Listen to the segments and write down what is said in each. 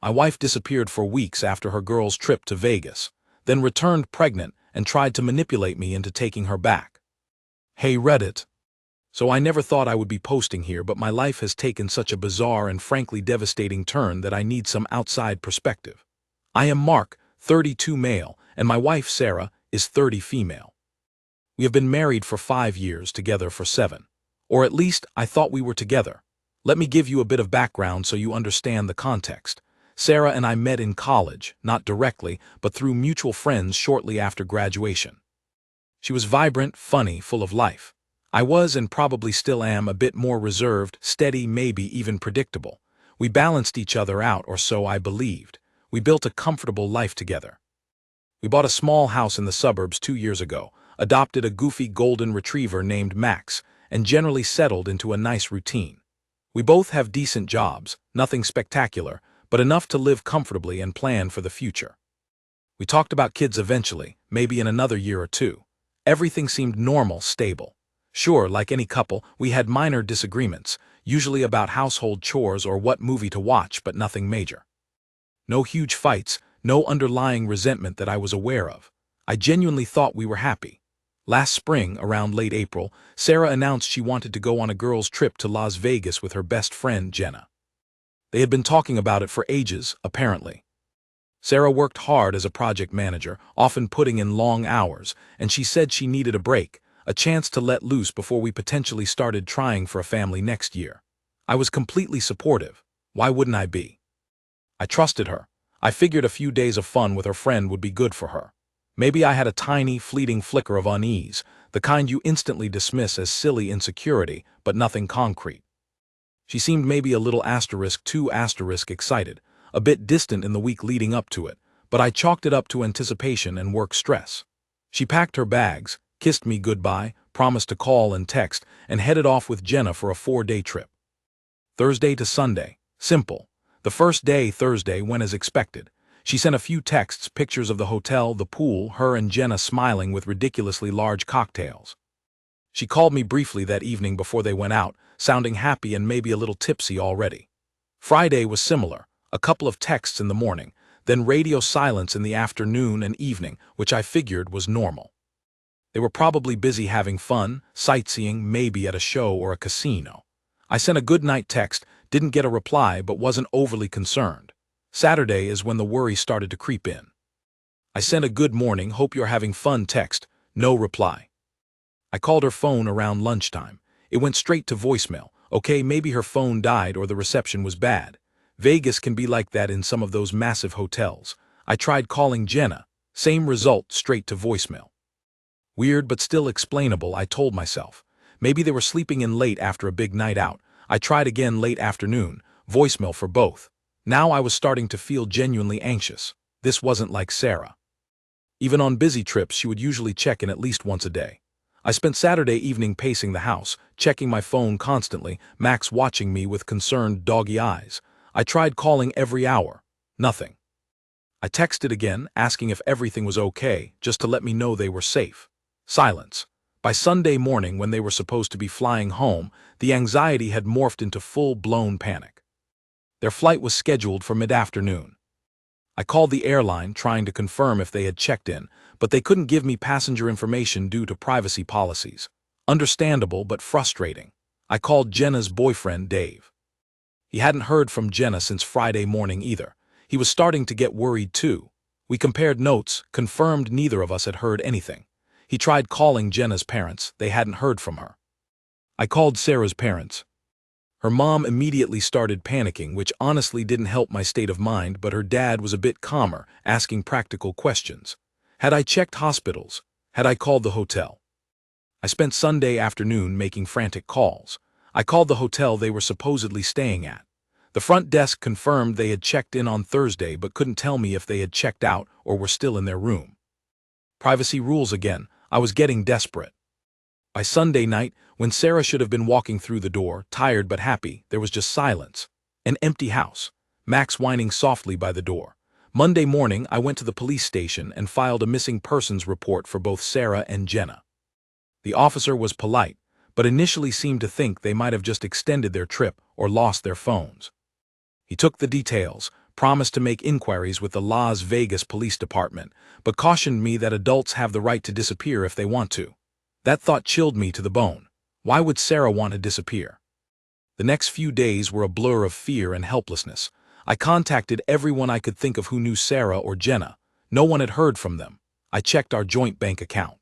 My wife disappeared for weeks after her girl's trip to Vegas, then returned pregnant and tried to manipulate me into taking her back. Hey Reddit. So I never thought I would be posting here, but my life has taken such a bizarre and frankly devastating turn that I need some outside perspective. I am Mark, 32 male, and my wife Sarah is 30 female. We have been married for 5 years, together for 7. Or at least I thought we were together. Let me give you a bit of background so you understand the context. Sarah and I met in college, not directly, but through mutual friends shortly after graduation. She was vibrant, funny, full of life. I was, and probably still am, a bit more reserved, steady, maybe even predictable. We balanced each other out, or so I believed. We built a comfortable life together. We bought a small house in the suburbs 2 years ago, adopted a goofy golden retriever named Max, and generally settled into a nice routine. We both have decent jobs, nothing spectacular, but enough to live comfortably and plan for the future. We talked about kids eventually, maybe in another year or two. Everything seemed normal, stable. Sure, like any couple, we had minor disagreements, usually about household chores or what movie to watch, but nothing major. No huge fights, no underlying resentment that I was aware of. I genuinely thought we were happy. Last spring, around late April, Sarah announced she wanted to go on a girls' trip to Las Vegas with her best friend, Jenna. They had been talking about it for ages, apparently. Sarah worked hard as a project manager, often putting in long hours, and she said she needed a break, a chance to let loose before we potentially started trying for a family next year. I was completely supportive. Why wouldn't I be? I trusted her. I figured a few days of fun with her friend would be good for her. Maybe I had a tiny, fleeting flicker of unease, the kind you instantly dismiss as silly insecurity, but nothing concrete. She seemed maybe a little too excited, a bit distant in the week leading up to it, but I chalked it up to anticipation and work stress. She packed her bags, kissed me goodbye, promised to call and text, and headed off with Jenna for a 4-day trip. Thursday to Sunday. Simple. The first day, Thursday, went as expected. She sent a few texts, pictures of the hotel, the pool, her and Jenna smiling with ridiculously large cocktails. She called me briefly that evening before they went out, sounding happy and maybe a little tipsy already. Friday was similar, a couple of texts in the morning, then radio silence in the afternoon and evening, which I figured was normal. They were probably busy having fun, sightseeing, maybe at a show or a casino. I sent a good night text, didn't get a reply, but wasn't overly concerned. Saturday is when the worry started to creep in. I sent a good morning, hope you're having fun text, no reply. I called her phone around lunchtime. It went straight to voicemail. Okay, maybe her phone died or the reception was bad. Vegas can be like that in some of those massive hotels. I tried calling Jenna. Same result, straight to voicemail. Weird but still explainable, I told myself. Maybe they were sleeping in late after a big night out. I tried again late afternoon, voicemail for both. Now I was starting to feel genuinely anxious. This wasn't like Sarah. Even on busy trips, she would usually check in at least once a day. I spent Saturday evening pacing the house, checking my phone constantly, Max watching me with concerned, doggy eyes. I tried calling every hour. Nothing. I texted again, asking if everything was okay, just to let me know they were safe. Silence. By Sunday morning, when they were supposed to be flying home, the anxiety had morphed into full-blown panic. Their flight was scheduled for mid-afternoon. I called the airline, trying to confirm if they had checked in, but they couldn't give me passenger information due to privacy policies. Understandable, but frustrating. I called Jenna's boyfriend, Dave. He hadn't heard from Jenna since Friday morning either. He was starting to get worried too. We compared notes, confirmed neither of us had heard anything. He tried calling Jenna's parents. They hadn't heard from her. I called Sarah's parents. Her mom immediately started panicking, which honestly didn't help my state of mind, but her dad was a bit calmer, asking practical questions. Had I checked hospitals? Had I called the hotel? I spent Sunday afternoon making frantic calls. I called the hotel they were supposedly staying at. The front desk confirmed they had checked in on Thursday but couldn't tell me if they had checked out or were still in their room. Privacy rules again. I was getting desperate. By Sunday night, when Sarah should have been walking through the door, tired but happy, there was just silence. An empty house. Max whining softly by the door. Monday morning, I went to the police station and filed a missing persons report for both Sarah and Jenna. The officer was polite, but initially seemed to think they might have just extended their trip or lost their phones. He took the details, promised to make inquiries with the Las Vegas Police Department, but cautioned me that adults have the right to disappear if they want to. That thought chilled me to the bone. Why would Sarah want to disappear? The next few days were a blur of fear and helplessness. I contacted everyone I could think of who knew Sarah or Jenna. No one had heard from them. I checked our joint bank account.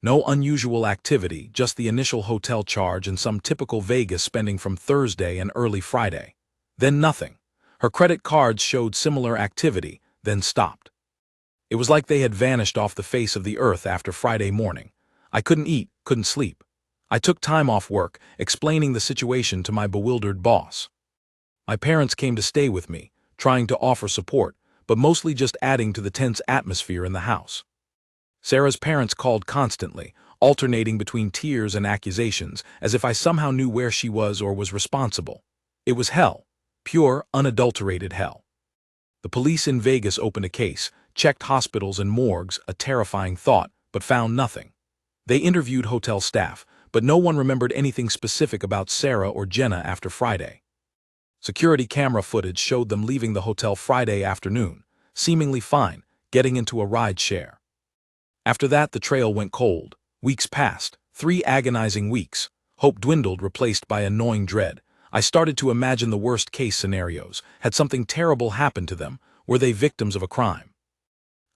No unusual activity, just the initial hotel charge and some typical Vegas spending from Thursday and early Friday. Then nothing. Her credit cards showed similar activity, then stopped. It was like they had vanished off the face of the earth after Friday morning. I couldn't eat, couldn't sleep. I took time off work, explaining the situation to my bewildered boss. My parents came to stay with me, trying to offer support, but mostly just adding to the tense atmosphere in the house. Sarah's parents called constantly, alternating between tears and accusations, as if I somehow knew where she was or was responsible. It was hell. Pure, unadulterated hell. The police in Vegas opened a case, checked hospitals and morgues, a terrifying thought, but found nothing. They interviewed hotel staff, but no one remembered anything specific about Sarah or Jenna after Friday. Security camera footage showed them leaving the hotel Friday afternoon, seemingly fine, getting into a ride share. After that, the trail went cold. Weeks passed, 3 agonizing weeks. Hope dwindled, replaced by annoying dread. I started to imagine the worst-case scenarios. Had something terrible happened to them? Were they victims of a crime?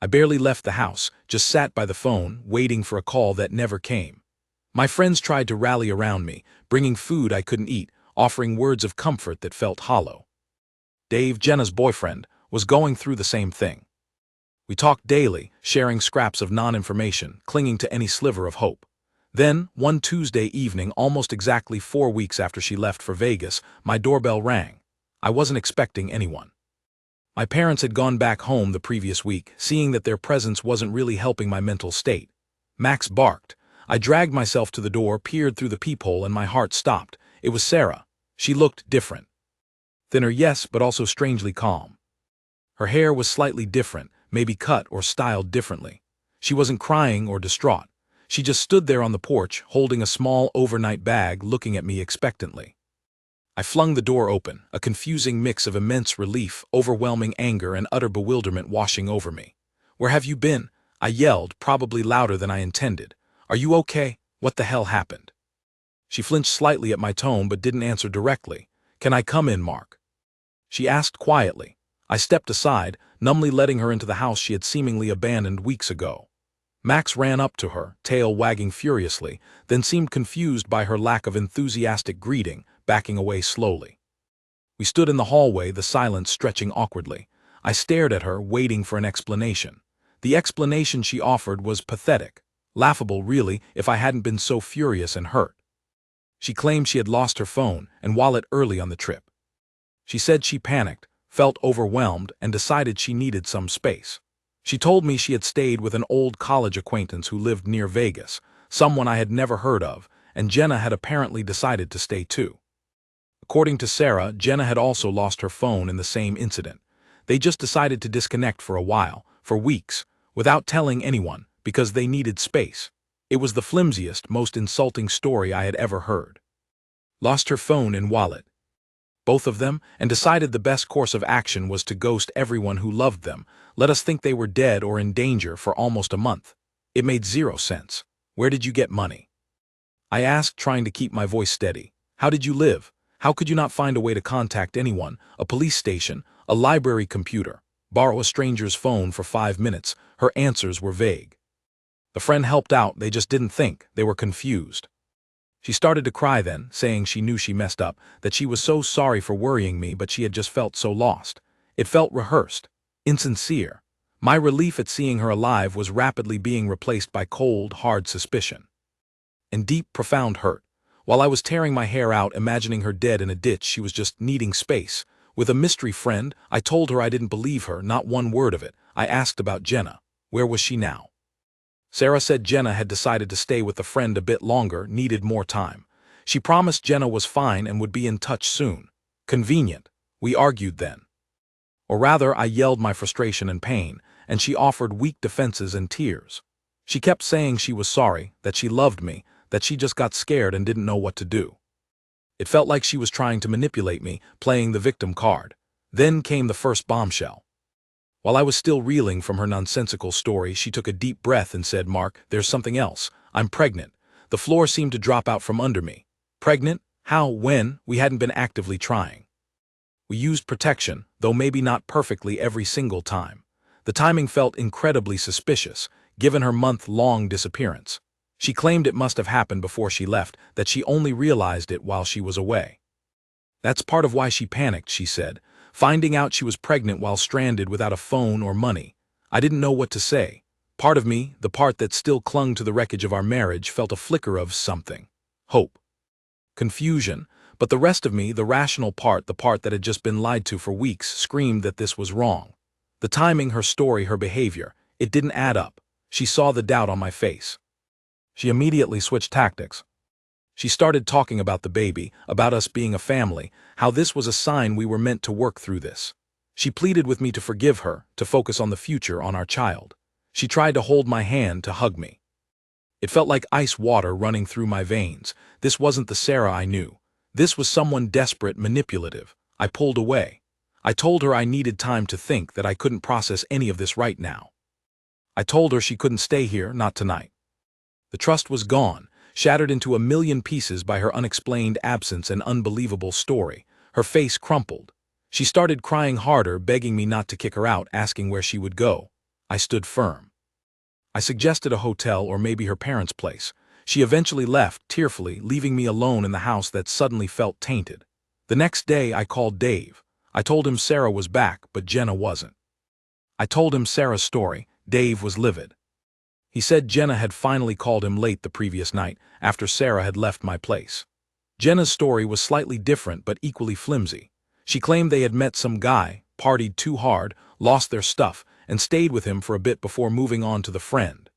I barely left the house, just sat by the phone, waiting for a call that never came. My friends tried to rally around me, bringing food I couldn't eat, offering words of comfort that felt hollow. Dave, Jenna's boyfriend, was going through the same thing. We talked daily, sharing scraps of non-information, clinging to any sliver of hope. Then, one Tuesday evening, almost exactly 4 weeks after she left for Vegas, my doorbell rang. I wasn't expecting anyone. My parents had gone back home the previous week, seeing that their presence wasn't really helping my mental state. Max barked. I dragged myself to the door, peered through the peephole, and my heart stopped. It was Sarah. She looked different. Thinner, yes, but also strangely calm. Her hair was slightly different, maybe cut or styled differently. She wasn't crying or distraught. She just stood there on the porch, holding a small overnight bag, looking at me expectantly. I flung the door open, a confusing mix of immense relief, overwhelming anger, and utter bewilderment washing over me. "Where have you been?" I yelled, probably louder than I intended. "Are you okay? What the hell happened?" She flinched slightly at my tone but didn't answer directly. "Can I come in, Mark?" She asked quietly. I stepped aside, numbly letting her into the house she had seemingly abandoned weeks ago. Max ran up to her, tail wagging furiously, then seemed confused by her lack of enthusiastic greeting, backing away slowly. We stood in the hallway, the silence stretching awkwardly. I stared at her, waiting for an explanation. The explanation she offered was pathetic. Laughable, really, if I hadn't been so furious and hurt. She claimed she had lost her phone and wallet early on the trip. She said she panicked, felt overwhelmed, and decided she needed some space. She told me she had stayed with an old college acquaintance who lived near Vegas, someone I had never heard of, and Jenna had apparently decided to stay too. According to Sarah, Jenna had also lost her phone in the same incident. They just decided to disconnect for a while, for weeks, without telling anyone, because they needed space. It was the flimsiest, most insulting story I had ever heard. Lost her phone and wallet. Both of them, and decided the best course of action was to ghost everyone who loved them, let us think they were dead or in danger for almost a month. It made zero sense. Where did you get money? I asked, trying to keep my voice steady. How did you live? How could you not find a way to contact anyone, a police station, a library computer, borrow a stranger's phone for 5 minutes? Her answers were vague. The friend helped out, they just didn't think, they were confused. She started to cry then, saying she knew she messed up, that she was so sorry for worrying me, but she had just felt so lost. It felt rehearsed, insincere. My relief at seeing her alive was rapidly being replaced by cold, hard suspicion. And deep, profound hurt. While I was tearing my hair out, imagining her dead in a ditch, she was just needing space. With a mystery friend, I told her I didn't believe her, not one word of it. I asked about Jenna. Where was she now? Sarah said Jenna had decided to stay with the friend a bit longer, needed more time. She promised Jenna was fine and would be in touch soon. Convenient. We argued then. Or rather, I yelled my frustration and pain, and she offered weak defenses and tears. She kept saying she was sorry, that she loved me, that she just got scared and didn't know what to do. It felt like she was trying to manipulate me, playing the victim card. Then came the first bombshell. While I was still reeling from her nonsensical story, she took a deep breath and said, "Mark, there's something else. I'm pregnant." The floor seemed to drop out from under me. Pregnant? How? When? We hadn't been actively trying. We used protection, though maybe not perfectly every single time. The timing felt incredibly suspicious, given her month-long disappearance. She claimed it must have happened before she left, that she only realized it while she was away. "That's part of why she panicked," she said, "finding out she was pregnant while stranded without a phone or money. I didn't know what to say. Part of me, the part that still clung to the wreckage of our marriage, felt a flicker of something. Hope. Confusion. But the rest of me, the rational part, the part that had just been lied to for weeks, screamed that this was wrong. The timing, her story, her behavior, it didn't add up. She saw the doubt on my face. She immediately switched tactics. She started talking about the baby, about us being a family, how this was a sign we were meant to work through this. She pleaded with me to forgive her, to focus on the future, on our child. She tried to hold my hand, to hug me. It felt like ice water running through my veins. This wasn't the Sarah I knew. This was someone desperate, manipulative. I pulled away. I told her I needed time to think, that I couldn't process any of this right now. I told her she couldn't stay here, not tonight. The trust was gone, shattered into a million pieces by her unexplained absence and unbelievable story. Her face crumpled. She started crying harder, begging me not to kick her out, asking where she would go. I stood firm. I suggested a hotel or maybe her parents' place. She eventually left, tearfully, leaving me alone in the house that suddenly felt tainted. The next day, I called Dave. I told him Sarah was back, but Jenna wasn't. I told him Sarah's story. Dave was livid. He said Jenna had finally called him late the previous night, after Sarah had left my place. Jenna's story was slightly different but equally flimsy. She claimed they had met some guy, partied too hard, lost their stuff, and stayed with him for a bit before moving on to the friend.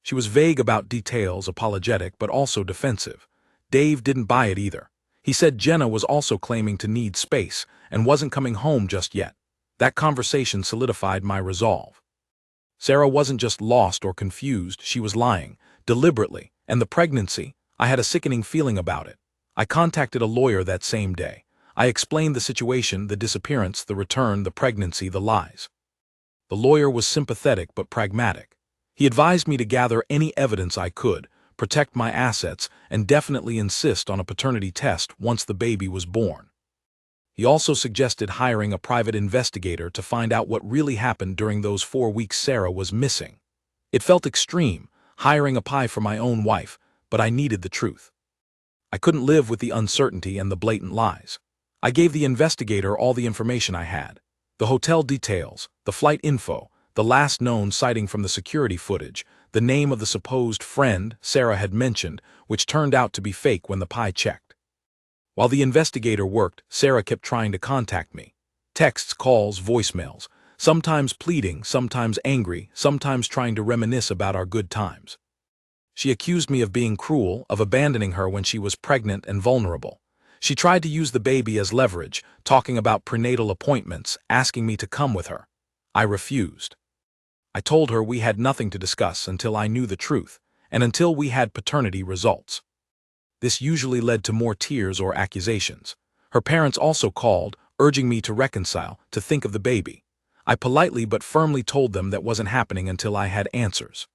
She was vague about details, apologetic, but also defensive. Dave didn't buy it either. He said Jenna was also claiming to need space and wasn't coming home just yet. That conversation solidified my resolve. Sarah wasn't just lost or confused, she was lying, deliberately, and the pregnancy, I had a sickening feeling about it. I contacted a lawyer that same day. I explained the situation, the disappearance, the return, the pregnancy, the lies. The lawyer was sympathetic but pragmatic. He advised me to gather any evidence I could, protect my assets, and definitely insist on a paternity test once the baby was born. He also suggested hiring a private investigator to find out what really happened during those 4 weeks Sarah was missing. It felt extreme, hiring a pie for my own wife, but I needed the truth. I couldn't live with the uncertainty and the blatant lies. I gave the investigator all the information I had. The hotel details, the flight info, the last known sighting from the security footage, the name of the supposed friend Sarah had mentioned, which turned out to be fake when the pie checked. While the investigator worked, Sarah kept trying to contact me. Texts, calls, voicemails, sometimes pleading, sometimes angry, sometimes trying to reminisce about our good times. She accused me of being cruel, of abandoning her when she was pregnant and vulnerable. She tried to use the baby as leverage, talking about prenatal appointments, asking me to come with her. I refused. I told her we had nothing to discuss until I knew the truth, and until we had paternity results. This usually led to more tears or accusations. Her parents also called, urging me to reconcile, to think of the baby. I politely but firmly told them that wasn't happening until I had answers.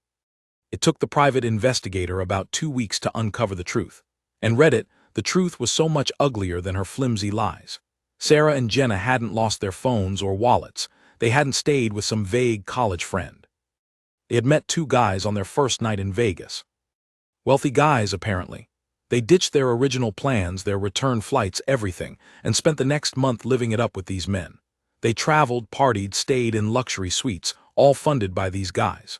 It took the private investigator about 2 weeks to uncover the truth. And read it, the truth was so much uglier than her flimsy lies. Sarah and Jenna hadn't lost their phones or wallets. They hadn't stayed with some vague college friend. They had met 2 guys on their first night in Vegas. Wealthy guys, apparently. They ditched their original plans, their return flights, everything, and spent the next month living it up with these men. They traveled, partied, stayed in luxury suites, all funded by these guys.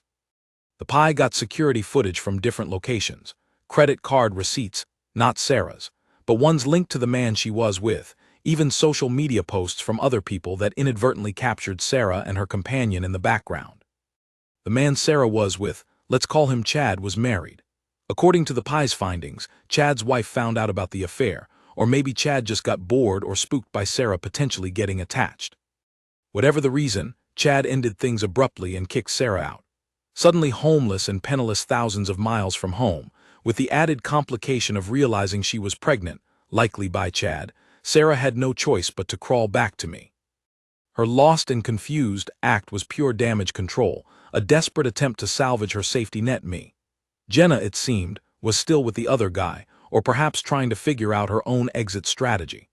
The pie got security footage from different locations, credit card receipts, not Sarah's, but ones linked to the man she was with, even social media posts from other people that inadvertently captured Sarah and her companion in the background. The man Sarah was with, let's call him Chad, was married. According to the pie's findings, Chad's wife found out about the affair, or maybe Chad just got bored or spooked by Sarah potentially getting attached. Whatever the reason, Chad ended things abruptly and kicked Sarah out. Suddenly homeless and penniless thousands of miles from home, with the added complication of realizing she was pregnant, likely by Chad, Sarah had no choice but to crawl back to me. Her lost and confused act was pure damage control, a desperate attempt to salvage her safety net me. Jenna, it seemed, was still with the other guy, or perhaps trying to figure out her own exit strategy.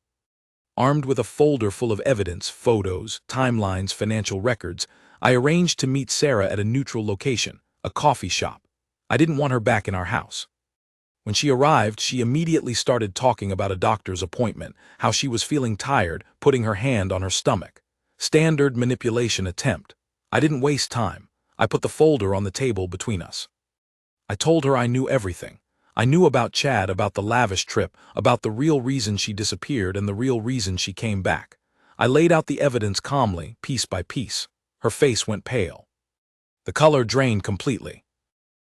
Armed with a folder full of evidence, photos, timelines, financial records, I arranged to meet Sarah at a neutral location, a coffee shop. I didn't want her back in our house. When she arrived, she immediately started talking about a doctor's appointment, how she was feeling tired, putting her hand on her stomach. Standard manipulation attempt. I didn't waste time. I put the folder on the table between us. I told her I knew everything. I knew about Chad, about the lavish trip, about the real reason she disappeared and the real reason she came back. I laid out the evidence calmly, piece by piece. Her face went pale. The color drained completely.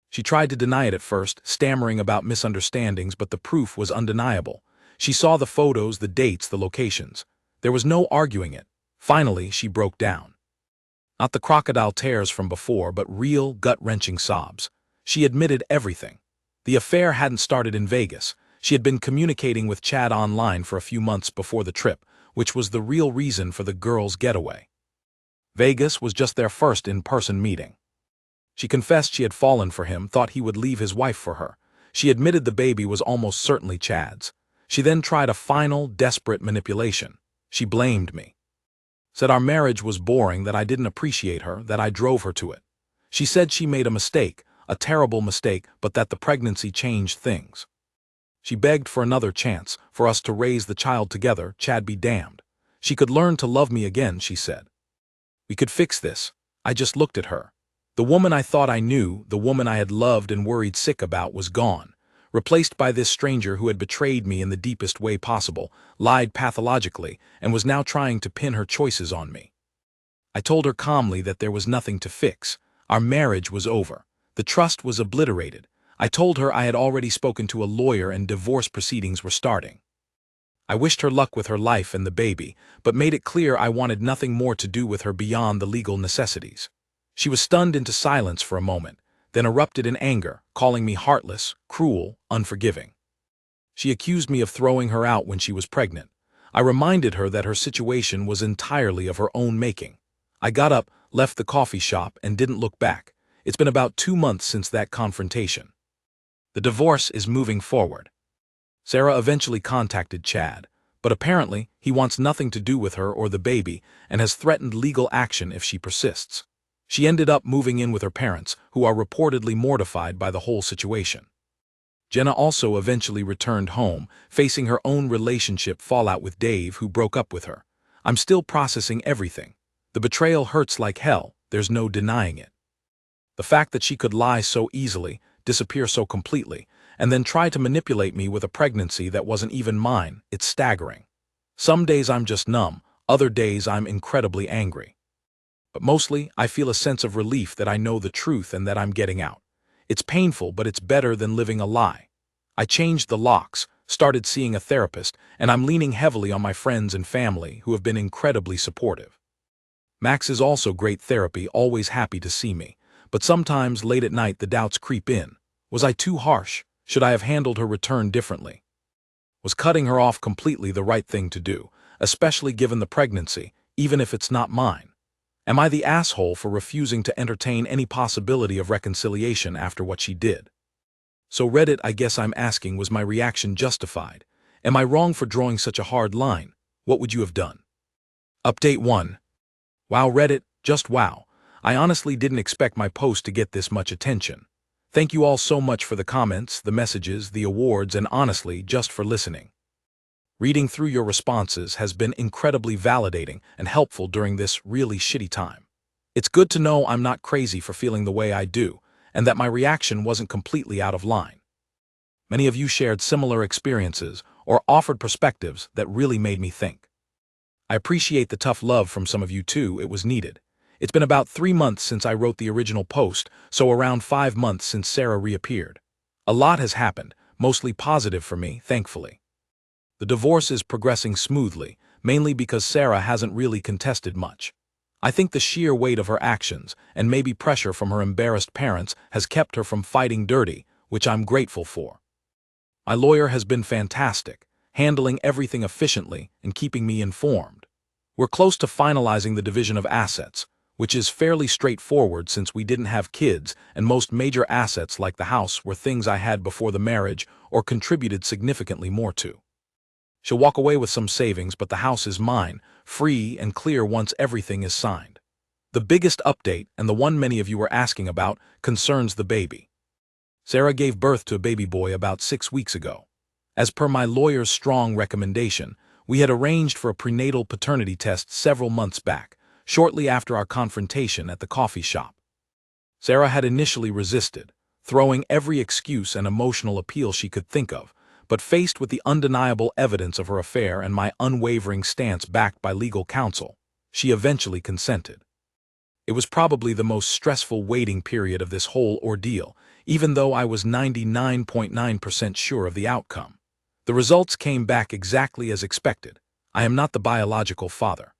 She tried to deny it at first, stammering about misunderstandings, but the proof was undeniable. She saw the photos, the dates, the locations. There was no arguing it. Finally, she broke down. Not the crocodile tears from before, but real, gut-wrenching sobs. She admitted everything. The affair hadn't started in Vegas. She had been communicating with Chad online for a few months before the trip, which was the real reason for the girls' getaway. Vegas was just their first in-person meeting. She confessed she had fallen for him, thought he would leave his wife for her. She admitted the baby was almost certainly Chad's. She then tried a final, desperate manipulation. She blamed me. Said our marriage was boring, that I didn't appreciate her, that I drove her to it. She said she made a mistake, a terrible mistake, but that the pregnancy changed things. She begged for another chance, for us to raise the child together, Chad be damned. She could learn to love me again, she said. We could fix this. I just looked at her. The woman I thought I knew, the woman I had loved and worried sick about, was gone, replaced by this stranger who had betrayed me in the deepest way possible, lied pathologically, and was now trying to pin her choices on me. I told her calmly that there was nothing to fix. Our marriage was over. The trust was obliterated. I told her I had already spoken to a lawyer and divorce proceedings were starting. I wished her luck with her life and the baby, but made it clear I wanted nothing more to do with her beyond the legal necessities. She was stunned into silence for a moment, then erupted in anger, calling me heartless, cruel, unforgiving. She accused me of throwing her out when she was pregnant. I reminded her that her situation was entirely of her own making. I got up, left the coffee shop, and didn't look back. It's been about 2 months since that confrontation. The divorce is moving forward. Sarah eventually contacted Chad, but apparently he wants nothing to do with her or the baby and has threatened legal action if she persists. She ended up moving in with her parents, who are reportedly mortified by the whole situation. Jenna also eventually returned home, facing her own relationship fallout with Dave, who broke up with her. I'm still processing everything. The betrayal hurts like hell, there's no denying it. The fact that she could lie so easily, disappear so completely, and then try to manipulate me with a pregnancy that wasn't even mine, it's staggering. Some days I'm just numb, other days I'm incredibly angry. But mostly, I feel a sense of relief that I know the truth and that I'm getting out. It's painful, but it's better than living a lie. I changed the locks, started seeing a therapist, and I'm leaning heavily on my friends and family who have been incredibly supportive. Max is also great therapy, always happy to see me. But sometimes, late at night, the doubts creep in. Was I too harsh? Should I have handled her return differently? Was cutting her off completely the right thing to do, especially given the pregnancy, even if it's not mine? Am I the asshole for refusing to entertain any possibility of reconciliation after what she did? So Reddit, I guess I'm asking, was my reaction justified? Am I wrong for drawing such a hard line? What would you have done? Update 1. Wow Reddit, just wow. I honestly didn't expect my post to get this much attention. Thank you all so much for the comments, the messages, the awards, and honestly, just for listening. Reading through your responses has been incredibly validating and helpful during this really shitty time. It's good to know I'm not crazy for feeling the way I do, and that my reaction wasn't completely out of line. Many of you shared similar experiences or offered perspectives that really made me think. I appreciate the tough love from some of you too, it was needed. It's been about 3 months since I wrote the original post, so around 5 months since Sarah reappeared. A lot has happened, mostly positive for me, thankfully. The divorce is progressing smoothly, mainly because Sarah hasn't really contested much. I think the sheer weight of her actions, and maybe pressure from her embarrassed parents, has kept her from fighting dirty, which I'm grateful for. My lawyer has been fantastic, handling everything efficiently and keeping me informed. We're close to finalizing the division of assets, which is fairly straightforward since we didn't have kids and most major assets like the house were things I had before the marriage or contributed significantly more to. She'll walk away with some savings, but the house is mine, free and clear once everything is signed. The biggest update, and the one many of you were asking about, concerns the baby. Sarah gave birth to a baby boy about 6 weeks ago. As per my lawyer's strong recommendation, we had arranged for a prenatal paternity test several months back, shortly after our confrontation at the coffee shop. Sarah had initially resisted, throwing every excuse and emotional appeal she could think of, but faced with the undeniable evidence of her affair and my unwavering stance backed by legal counsel, she eventually consented. It was probably the most stressful waiting period of this whole ordeal, even though I was 99.9% sure of the outcome. The results came back exactly as expected. I am not the biological father.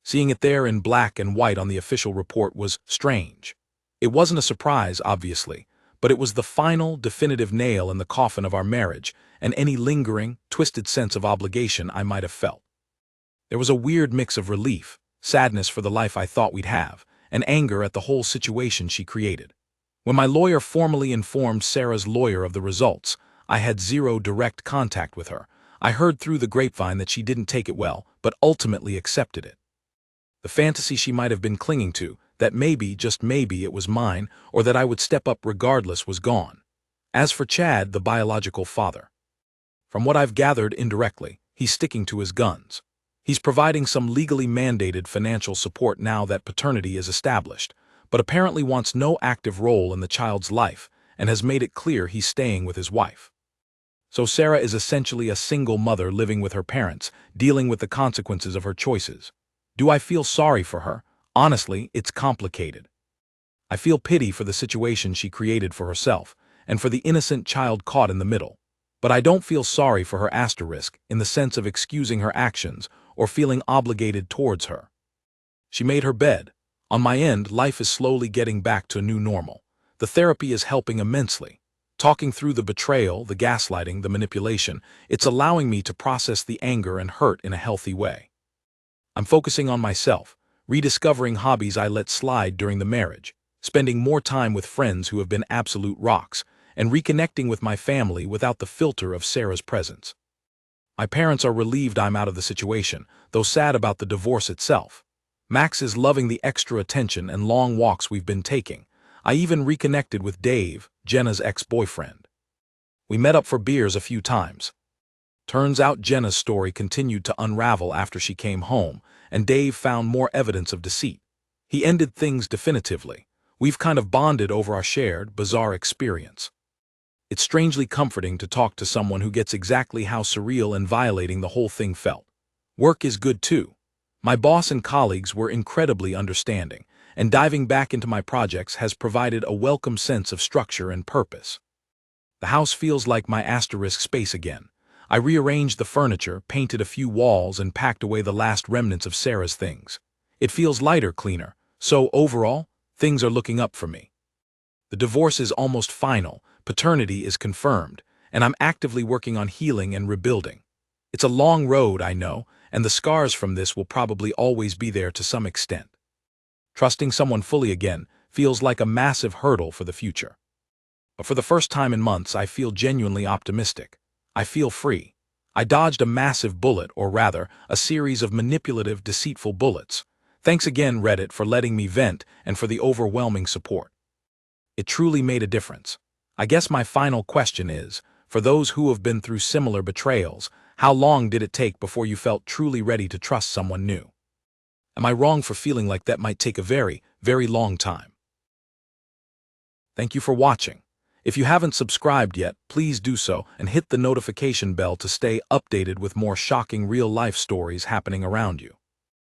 Seeing it there in black and white on the official report was strange. It wasn't a surprise, obviously, but it was the final, definitive nail in the coffin of our marriage and any lingering, twisted sense of obligation I might have felt. There was a weird mix of relief, sadness for the life I thought we'd have, and anger at the whole situation she created. When my lawyer formally informed Sarah's lawyer of the results, I had zero direct contact with her. I heard through the grapevine that she didn't take it well, but ultimately accepted it. The fantasy she might have been clinging to, that maybe, just maybe, it was mine, or that I would step up regardless, was gone. As for Chad, the biological father, from what I've gathered indirectly, he's sticking to his guns. He's providing some legally mandated financial support now that paternity is established, but apparently wants no active role in the child's life and has made it clear he's staying with his wife. So Sarah is essentially a single mother living with her parents, dealing with the consequences of her choices. Do I feel sorry for her? Honestly, it's complicated. I feel pity for the situation she created for herself, and for the innocent child caught in the middle. But I don't feel sorry for her asterisk in the sense of excusing her actions or feeling obligated towards her. She made her bed. On my end, life is slowly getting back to a new normal. The therapy is helping immensely. Talking through the betrayal, the gaslighting, the manipulation, it's allowing me to process the anger and hurt in a healthy way. I'm focusing on myself, rediscovering hobbies I let slide during the marriage, spending more time with friends who have been absolute rocks, and reconnecting with my family without the filter of Sarah's presence. My parents are relieved I'm out of the situation, though sad about the divorce itself. Max is loving the extra attention and long walks we've been taking. I even reconnected with Dave, Jenna's ex-boyfriend. We met up for beers a few times. Turns out Jenna's story continued to unravel after she came home, and Dave found more evidence of deceit. He ended things definitively. We've kind of bonded over our shared, bizarre experience. It's strangely comforting to talk to someone who gets exactly how surreal and violating the whole thing felt. Work is good too. My boss and colleagues were incredibly understanding, and diving back into my projects has provided a welcome sense of structure and purpose. The house feels like my asterisk space again. I rearranged the furniture, painted a few walls, and packed away the last remnants of Sarah's things. It feels lighter, cleaner, so overall, things are looking up for me. The divorce is almost final, paternity is confirmed, and I'm actively working on healing and rebuilding. It's a long road, I know, and the scars from this will probably always be there to some extent. Trusting someone fully again feels like a massive hurdle for the future. But for the first time in months, I feel genuinely optimistic. I feel free. I dodged a massive bullet, or rather, a series of manipulative, deceitful bullets. Thanks again, Reddit, for letting me vent and for the overwhelming support. It truly made a difference. I guess my final question is, for those who have been through similar betrayals, how long did it take before you felt truly ready to trust someone new? Am I wrong for feeling like that might take a very, very long time? Thank you for watching. If you haven't subscribed yet, please do so and hit the notification bell to stay updated with more shocking real-life stories happening around you.